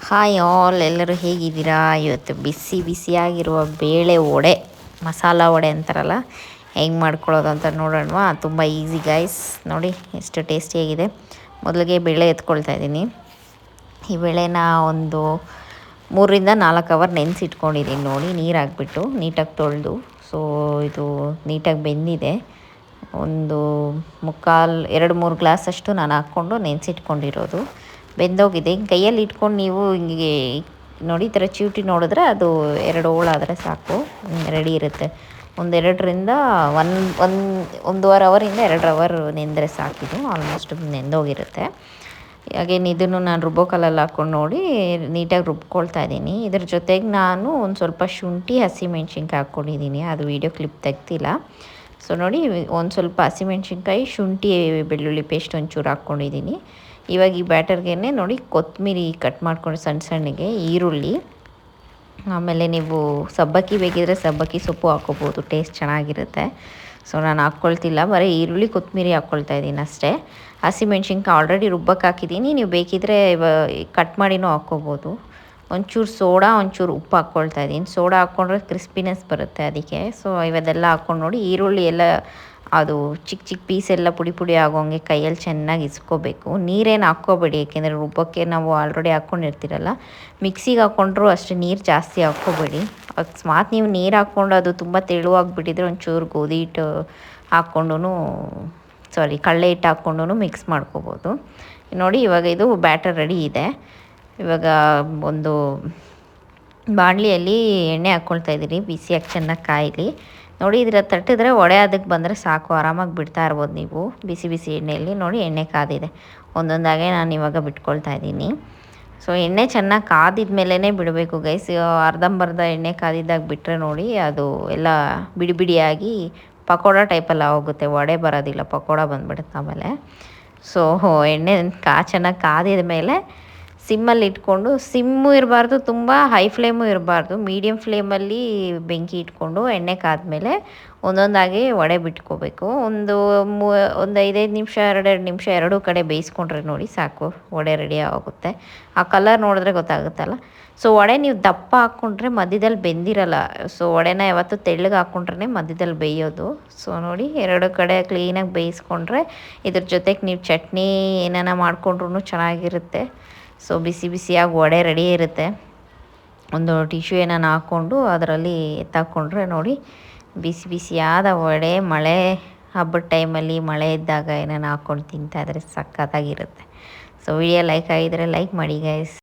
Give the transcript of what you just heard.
Hi all, ಎಲ್ಲರೂ ಹೇಗಿದ್ದೀರಾ? ಇವತ್ತು ಬಿಸಿ ಬಿಸಿಯಾಗಿರುವ ಬೇಳೆ ವಡೆ, ಮಸಾಲ ವಡೆ ಅಂತಾರಲ್ಲ, ಹೆಂಗೆ ಮಾಡ್ಕೊಳ್ಳೋದು ಅಂತ ನೋಡೋಣವಾ. ತುಂಬ ಈಸಿ ಗೈಸ್. ನೋಡಿ ಎಷ್ಟು ಟೇಸ್ಟಿಯಾಗಿದೆ. ಮೊದಲಿಗೆ ಬೇಳೆ ಎತ್ಕೊಳ್ತಾ ಇದ್ದೀನಿ. ಈ ಬೇಳೆನ ಒಂದು 3-4 ಅವರ್ ನೆನೆಸಿಟ್ಕೊಂಡಿದ್ದೀನಿ. ನೋಡಿ, ನೀರು ಹಾಕ್ಬಿಟ್ಟು ನೀಟಾಗಿ ತೊಳೆದು. ಸೊ ಇದು ನೀಟಾಗಿ ಬೆಂದಿದೆ. ಒಂದು 2-3 ಗ್ಲಾಸಷ್ಟು ನಾನು ಹಾಕ್ಕೊಂಡು ನೆನೆಸಿಟ್ಕೊಂಡಿರೋದು ಬೆಂದೋಗಿದೆ. ಕೈಯಲ್ಲಿ ಇಟ್ಕೊಂಡು ನೀವು ಹಿಂಗೆ ನೋಡಿ, ಈ ಥರ ಚೀಟಿ ನೋಡಿದ್ರೆ ಅದು 2 ಹೋಳಾದರೆ ಸಾಕು, ರೆಡಿ ಇರುತ್ತೆ. 1-2ರಿಂದ 1-1.5 ಅವರಿಂದ 2 ಅವರ್ ನೆಂದರೆ ಸಾಕಿದು. ಆಲ್ಮೋಸ್ಟ್ ನೆಂದೋಗಿರುತ್ತೆ. ಹಾಗೇನು ಇದನ್ನು ನಾನು ರುಬ್ಬೋ ಕಲ್ಲಲ್ಲಿ ಹಾಕ್ಕೊಂಡು ನೋಡಿ ನೀಟಾಗಿ ರುಬ್ಕೊಳ್ತಾ ಇದ್ದೀನಿ. ಇದ್ರ ಜೊತೆಗೆ ನಾನು ಒಂದು ಸ್ವಲ್ಪ ಶುಂಠಿ, ಹಸಿಮೆಣ್ಸಿನ್ಕಾಯಿ ಹಾಕ್ಕೊಂಡಿದ್ದೀನಿ. ಅದು ವೀಡಿಯೋ ಕ್ಲಿಪ್ ತೆಗ್ದಿಲ್ಲ. ಸೊ ನೋಡಿ, ಒಂದು ಸ್ವಲ್ಪ ಹಸಿಮೆಣ್ಸಿನ್ಕಾಯಿ, ಶುಂಠಿ, ಬೆಳ್ಳುಳ್ಳಿ ಪೇಸ್ಟ್ ಒಂಚೂರು ಹಾಕ್ಕೊಂಡಿದ್ದೀನಿ. ಇವಾಗ ಈ ಬ್ಯಾಟರ್ಗೆ ನೋಡಿ ಕೊತ್ತಂಬರಿ ಕಟ್ ಮಾಡ್ಕೊಂಡು ಸಣ್ಣಗೆ, ಈರುಳ್ಳಿ, ಆಮೇಲೆ ನೀವು ಸಬ್ಬಕ್ಕಿ ಬೇಕಿದ್ರೆ ಸಬ್ಬಕ್ಕಿ ಸೊಪ್ಪು ಹಾಕ್ಕೋಬೋದು, ಟೇಸ್ಟ್ ಚೆನ್ನಾಗಿರುತ್ತೆ. ಸೊ ನಾನು ಹಾಕ್ಕೊಳ್ತಿಲ್ಲ, ಬರೀ ಈರುಳ್ಳಿ ಕೊತ್ತಂಬರಿ ಹಾಕ್ಕೊಳ್ತಾ ಇದ್ದೀನಿ ಅಷ್ಟೇ. ಹಸಿಮೆಣ್ಸಿನ್ಕಾಯಿ ಆಲ್ರೆಡಿ ರುಬ್ಬಕ್ಕೆ ಹಾಕಿದ್ದೀನಿ, ನೀವು ಬೇಕಿದ್ರೆ ಕಟ್ ಮಾಡಿನೂ ಹಾಕ್ಕೋಬೋದು. ಒಂಚೂರು ಸೋಡಾ, ಒಂಚೂರು ಉಪ್ಪು ಹಾಕ್ಕೊಳ್ತಾ ಇದ್ದೀನಿ. ಸೋಡಾ ಹಾಕ್ಕೊಂಡ್ರೆ ಕ್ರಿಸ್ಪಿನೆಸ್ ಬರುತ್ತೆ ಅದಕ್ಕೆ. ಸೊ ಇವದೆಲ್ಲ ಹಾಕ್ಕೊಂಡು ನೋಡಿ, ಈರುಳ್ಳಿ ಎಲ್ಲ ಅದು ಚಿಕ್ಕ ಪೀಸ್ ಎಲ್ಲ ಪುಡಿ ಆಗೋಂಗೆ ಕೈಯಲ್ಲಿ ಚೆನ್ನಾಗಿ ಇಸ್ಕೋಬೇಕು. ನೀರೇನು ಹಾಕ್ಕೋಬೇಡಿ, ಏಕೆಂದರೆ ರುಬ್ಬಕ್ಕೆ ನಾವು ಆಲ್ರೆಡಿ ಹಾಕ್ಕೊಂಡಿರ್ತೀರಲ್ಲ. ಮಿಕ್ಸಿಗೆ ಹಾಕ್ಕೊಂಡ್ರೂ ಅಷ್ಟೇ, ನೀರು ಜಾಸ್ತಿ ಹಾಕ್ಕೋಬೇಡಿ. ಅಕಸ್ಮಾತ್ ನೀವು ನೀರು ಹಾಕ್ಕೊಂಡು ಅದು ತುಂಬ ತೆಳುವಾಗಿಬಿಟ್ಟಿದ್ರೆ ಒಂಚೂರು ಗೋಧಿ ಹಿಟ್ಟು ಹಾಕ್ಕೊಂಡು, ಕಡಲೆ ಹಿಟ್ಟು ಹಾಕ್ಕೊಂಡು ಮಿಕ್ಸ್ ಮಾಡ್ಕೋಬೋದು. ನೋಡಿ, ಇವಾಗ ಇದು ಬ್ಯಾಟರ್ ರೆಡಿ ಇದೆ. ಇವಾಗ ಒಂದು ಬಾಣಲಿಯಲ್ಲಿ ಎಣ್ಣೆ ಹಾಕ್ಕೊಳ್ತಾ ಇದ್ದೀನಿ, ಬಿಸಿಯಾಗಿ ಚೆನ್ನಾಗಿ ಕಾಯಲಿ. ನೋಡಿ, ಇದರ ತಟ್ಟಿದ್ರೆ ವಡೆ ಅದಕ್ಕೆ ಬಂದರೆ ಸಾಕು, ಆರಾಮಾಗಿ ಬಿಡ್ತಾ ಇರ್ಬೋದು ನೀವು ಬಿಸಿ ಎಣ್ಣೆಯಲ್ಲಿ. ನೋಡಿ, ಎಣ್ಣೆ ಕಾದಿದೆ. ಒಂದೊಂದಾಗೆ ನಾನು ಇವಾಗ ಬಿಟ್ಕೊಳ್ತಾ ಇದ್ದೀನಿ. ಸೊ ಎಣ್ಣೆ ಚೆನ್ನಾಗಿ ಕಾದಿದ ಮೇಲೇ ಬಿಡಬೇಕು ಗೈಸ್. ಅರ್ಧಂಬರ್ಧ ಎಣ್ಣೆ ಕಾದಿದ್ದಾಗ ಬಿಟ್ಟರೆ ನೋಡಿ, ಅದು ಎಲ್ಲ ಬಿಡಿಯಾಗಿ ಪಕೋಡ ಟೈಪೆಲ್ಲ ಹೋಗುತ್ತೆ, ವಡೆ ಬರೋದಿಲ್ಲ, ಪಕೋಡ ಬಂದುಬಿಡುತ್ತೆ ಆಮೇಲೆ. ಸೊ ಎಣ್ಣೆ ಚೆನ್ನಾಗಿ ಕಾದಿದ ಮೇಲೆ ಸಿಮ್ಮಲ್ಲಿ ಇಟ್ಕೊಂಡು, ಸಿಮ್ಮು ಇರಬಾರ್ದು, ತುಂಬ ಹೈ ಫ್ಲೇಮು ಇರಬಾರ್ದು, ಮೀಡಿಯಮ್ ಫ್ಲೇಮಲ್ಲಿ ಬೆಂಕಿ ಇಟ್ಕೊಂಡು ಎಣ್ಣೆ ಕಾದ್ಮೇಲೆ ಒಂದೊಂದಾಗಿ ವಡೆ ಬಿಟ್ಕೋಬೇಕು. ಒಂದು 5 ನಿಮಿಷ, 2 ನಿಮಿಷ ಎರಡೂ ಕಡೆ ಬೇಯಿಸ್ಕೊಂಡ್ರೆ ನೋಡಿ ಸಾಕು, ವಡೆ ರೆಡಿ ಆಗುತ್ತೆ. ಆ ಕಲರ್ ನೋಡಿದ್ರೆ ಗೊತ್ತಾಗುತ್ತಲ್ಲ. ಸೊ ವಡೆ ನೀವು ದಪ್ಪ ಹಾಕ್ಕೊಂಡ್ರೆ ಮಧ್ಯದಲ್ಲಿ ಬೆಂದಿರಲ್ಲ. ಸೊ ವಡೆನ ಯಾವತ್ತೂ ತೆಳ್ಳಗೆ ಹಾಕ್ಕೊಂಡ್ರೆ ಮಧ್ಯದಲ್ಲಿ ಬೇಯೋದು. ಸೊ ನೋಡಿ, 2 ಕಡೆ ಕ್ಲೀನಾಗಿ ಬೇಯಿಸ್ಕೊಂಡ್ರೆ ಇದ್ರ ಜೊತೆಗೆ ನೀವು ಚಟ್ನಿ ಏನಾನ ಮಾಡ್ಕೊಂಡ್ರೂ ಚೆನ್ನಾಗಿರುತ್ತೆ. ಸೊ ಬಿಸಿಯಾಗಿ ವಡೆ ರೆಡಿ ಇರುತ್ತೆ. ಒಂದು ಟಿಶ್ಯೂ ಏನಾನ ಹಾಕ್ಕೊಂಡು ಅದರಲ್ಲಿ ಎತ್ತಾಕೊಂಡ್ರೆ ನೋಡಿ, ಬಿಸಿಯಾದ ವಡೆ. ಮಳೆ ಹಬ್ಬದ ಟೈಮಲ್ಲಿ ಮಳೆ ಇದ್ದಾಗ ಏನಾನ ಹಾಕ್ಕೊಂಡು ತಿಂತಾಯಿದ್ರೆ ಸಖತ್ತಾಗಿರುತ್ತೆ. ಸೊ ವಿಡಿಯೋ ಲೈಕ್ ಆಗಿದ್ರೆ ಲೈಕ್ ಮಾಡಿ ಗೈಸ್.